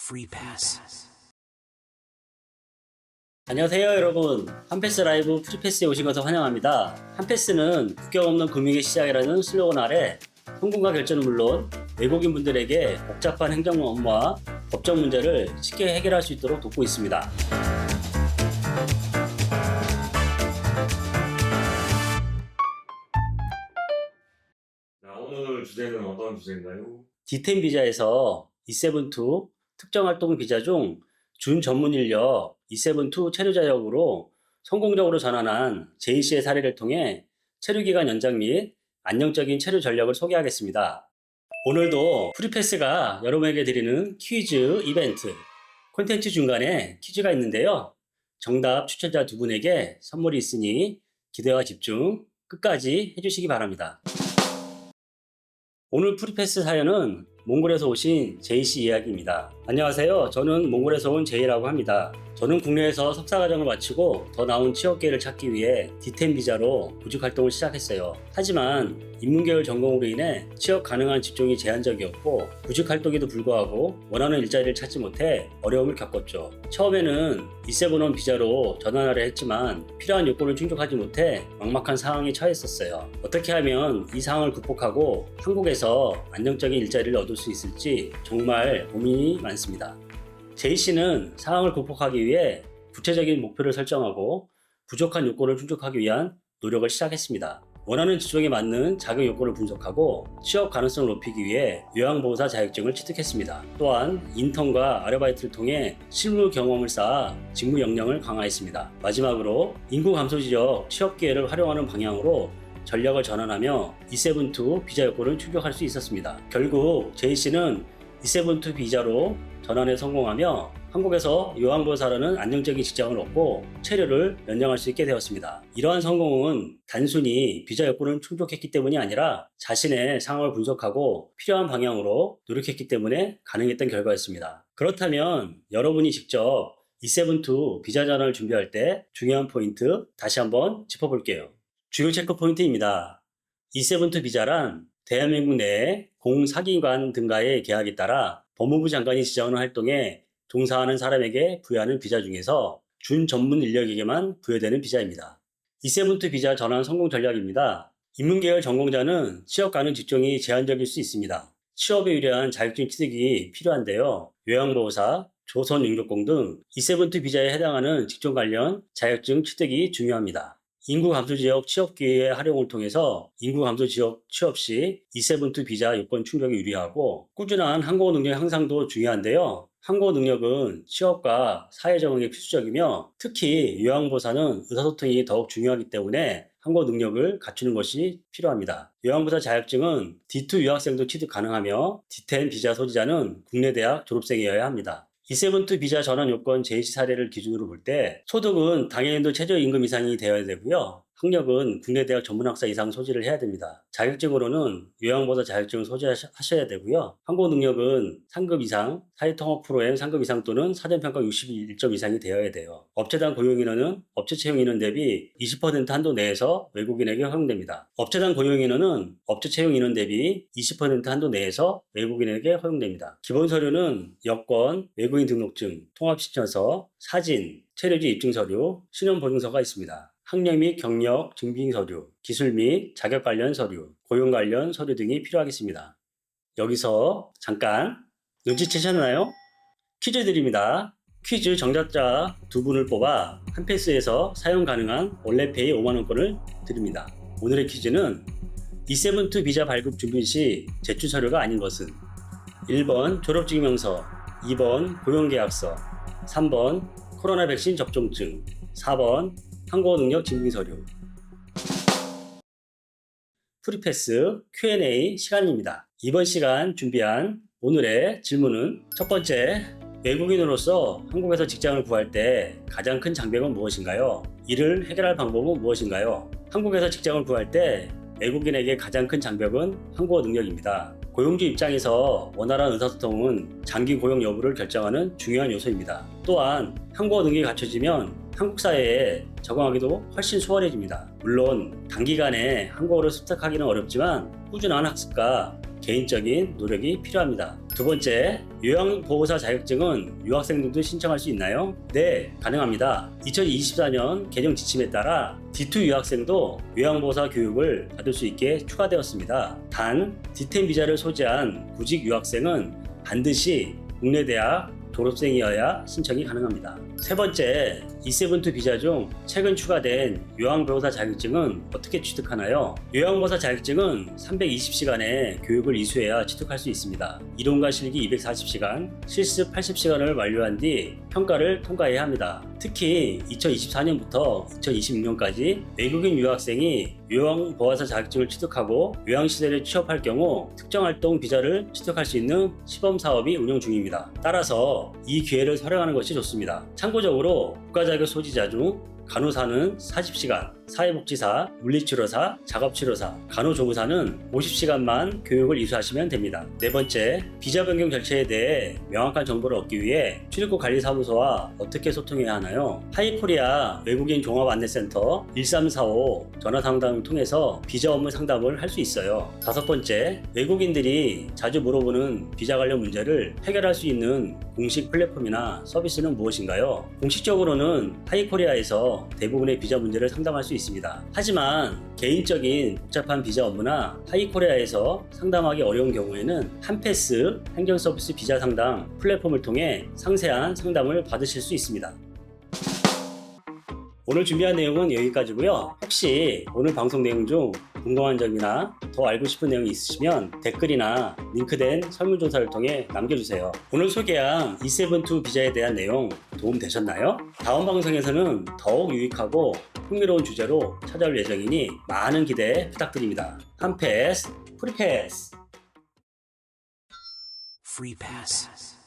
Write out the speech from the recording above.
Free Pass. 안녕하세요 여러분, 한패스 라이브 프리패스에 오신 것을 환영합니다. 한패스는 국경 없는 금융의 시작이라는 슬로건 아래 송금과 결제는 물론 외국인 분들에게 복잡한 행정 업무와 법적 문제를 쉽게 해결할 수 있도록 돕고 있습니다. 오늘 주제는 어떤 주제인가요? D10 비자에서 E7-2 특정 활동 비자 중 준 전문 인력 E7-2 체류 자격으로 성공적으로 전환한 J씨의 사례를 통해 체류 기간 연장 및 안정적인 체류 전략을 소개하겠습니다. 오늘도 프리패스가 여러분에게 드리는 퀴즈 이벤트 콘텐츠 중간에 퀴즈가 있는데요. 정답 추천자 두 분에게 선물이 있으니 기대와 집중 끝까지 해주시기 바랍니다. 오늘 프리패스 사연은 몽골에서 오신 제이씨 이야기입니다. 안녕하세요. 저는 몽골에서 온 제이라고 합니다. 저는 국내에서 석사과정을 마치고 더 나은 취업 기회를 찾기 위해 D10 비자로 구직 활동을 시작했어요. 하지만 인문계열 전공으로 인해 취업 가능한 직종이 제한적이었고 구직 활동에도 불구하고 원하는 일자리를 찾지 못해 어려움을 겪었죠. 처음에는 E7-1 비자로 전환하려 했지만 필요한 요건을 충족하지 못해 막막한 상황에 처했었어요. 어떻게 하면 이 상황을 극복하고 한국에서 안정적인 일자리를 얻을 수 있을지 정말 고민이 많습니다. 제이씨는 상황을 극복하기 위해 구체적인 목표를 설정하고 부족한 요건을 충족하기 위한 노력을 시작했습니다. 원하는 직종에 맞는 자격 요건을 분석하고 취업 가능성을 높이기 위해 요양보호사 자격증을 취득했습니다. 또한 인턴과 아르바이트를 통해 실무 경험을 쌓아 직무 역량을 강화했습니다. 마지막으로 인구 감소 지역 취업 기회를 활용하는 방향으로 전략을 전환하며 E7-2 비자 요건을 충족할 수 있었습니다. 결국 제이씨는 E7-2 비자로 전환에 성공하며 한국에서 요양보호사라는 안정적인 직장을 얻고 체류를 연장할 수 있게 되었습니다. 이러한 성공은 단순히 비자 요건을 충족했기 때문이 아니라 자신의 상황을 분석하고 필요한 방향으로 노력했기 때문에 가능했던 결과였습니다. 그렇다면 여러분이 직접 E7-2 비자 전환을 준비할 때 중요한 포인트 다시 한번 짚어볼게요. 주요 체크 포인트입니다. E7-2 비자란 대한민국 내에 공사기관 등과의 계약에 따라 법무부 장관이 지정하는 활동에 종사하는 사람에게 부여하는 비자 중에서 준 전문 인력에게만 부여되는 비자입니다. E7-2 비자 전환 성공 전략입니다. 인문계열 전공자는 취업 가능 직종이 제한적일 수 있습니다. 취업에 유리한 자격증 취득이 필요한데요. 요양보호사, 조선육류공 등 E7-2 비자에 해당하는 직종 관련 자격증 취득이 중요합니다. 인구 감소 지역 취업 기회의 활용을 통해서 인구 감소 지역 취업 시 E7-2 비자 요건 충족이 유리하고 꾸준한 한국어 능력 향상도 중요한데요. 한국어 능력은 취업과 사회 적응에 필수적이며 특히 요양보호사는 의사소통이 더욱 중요하기 때문에 한국어 능력을 갖추는 것이 필요합니다. 요양보호사 자격증은 D2 유학생도 취득 가능하며 D10 비자 소지자는 국내 대학 졸업생이어야 합니다. E7-2 비자 전환 요건 제이씨 사례를 기준으로 볼 때 소득은 당해인도 최저임금 이상이 되어야 되고요. 학력은 국내 대학 전문학사 이상 소지를 해야 됩니다. 자격증으로는 요양보호사 자격증을 소지하셔야 되고요. 한국어 능력은 3급 이상, 사회통합 프로그램 3급 이상 또는 사전평가 61점 이상이 되어야 돼요. 업체당 고용인원은 업체 채용 인원 대비 20% 한도 내에서 외국인에게 허용됩니다. 업체당 고용 인원은 업체 채용 인원 대비 20% 한도 내에서 외국인에게 허용됩니다. 기본 서류는 여권, 외국인 등록증, 통합신청서, 사진, 체류지 입증서류, 신원보증서가 있습니다. 학력 및 경력 증빙 서류, 기술 및 자격 관련 서류, 고용 관련 서류 등이 필요하겠습니다. 여기서 잠깐 눈치채셨나요? 퀴즈 드립니다. 퀴즈 정답자 두 분을 뽑아 한패스에서 사용 가능한 원래페이 5만원권을 드립니다. 오늘의 퀴즈는 E7-2 비자 발급 준비 시 제출 서류가 아닌 것은 1번 졸업증명서, 2번 고용계약서, 3번 코로나 백신 접종증, 4번 한국어 능력 증빙 서류. 프리패스 Q&A 시간입니다. 이번 시간 준비한 오늘의 질문은 첫 번째, 외국인으로서 한국에서 직장을 구할 때 가장 큰 장벽은 무엇인가요? 이를 해결할 방법은 무엇인가요? 한국에서 직장을 구할 때 외국인에게 가장 큰 장벽은 한국어 능력입니다. 고용주 입장에서 원활한 의사소통은 장기 고용 여부를 결정하는 중요한 요소입니다. 또한 한국어 능력이 갖춰지면 한국 사회에 적응하기도 훨씬 수월해집니다. 물론 단기간에 한국어를 습득하기는 어렵지만 꾸준한 학습과 개인적인 노력이 필요합니다. 두 번째, 요양보호사 자격증은 유학생들도 신청할 수 있나요? 네, 가능합니다. 2024년 개정 지침에 따라 D2 유학생도 요양보호사 교육을 받을 수 있게 추가되었습니다. 단, D10 비자를 소지한 구직 유학생은 반드시 국내 대학 졸업생이어야 신청이 가능합니다. 세 번째, E7-2 비자 중 최근 추가된 요양보호사 자격증은 어떻게 취득하나요? 요양보호사 자격증은 320시간의 교육을 이수해야 취득할 수 있습니다. 이론과 실기 240시간, 실습 80시간을 완료한 뒤 평가를 통과해야 합니다. 특히 2024년부터 2026년까지 외국인 유학생이 요양보호사 자격증을 취득하고 요양시설에 취업할 경우 특정활동 비자를 취득할 수 있는 시범사업이 운영 중입니다. 따라서 이 기회를 활용하는 것이 좋습니다. 참고적으로 국가자격 소지자 중 간호사는 40시간, 사회복지사, 물리치료사, 작업치료사, 간호조무사는 50시간만 교육을 이수하시면 됩니다. 네 번째, 비자 변경 절차에 대해 명확한 정보를 얻기 위해 출입국 관리사무소와 어떻게 소통해야 하나요? 하이코리아 외국인 종합안내센터 1345 전화상담을 통해서 비자 업무 상담을 할 수 있어요. 다섯 번째, 외국인들이 자주 물어보는 비자 관련 문제를 해결할 수 있는 공식 플랫폼이나 서비스는 무엇인가요? 공식적으로는 하이코리아에서 대부분의 비자 문제를 상담할 수 있습니다. 하지만 개인적인 복잡한 비자 업무나 하이코리아에서 상담하기 어려운 경우에는 한패스 행정서비스 비자 상담 플랫폼을 통해 상세한 상담을 받으실 수 있습니다. 오늘 준비한 내용은 여기까지고요. 혹시 오늘 방송 내용 중 궁금한 점이나 더 알고 싶은 내용이 있으시면 댓글이나 링크된 설문조사를 통해 남겨주세요. 오늘 소개한 E7-2 비자에 대한 내용 도움 되셨나요? 다음 방송에서는 더욱 유익하고 흥미로운 주제로 찾아올 예정이니 많은 기대 부탁드립니다. 한패스, 프리패스. Free Pass.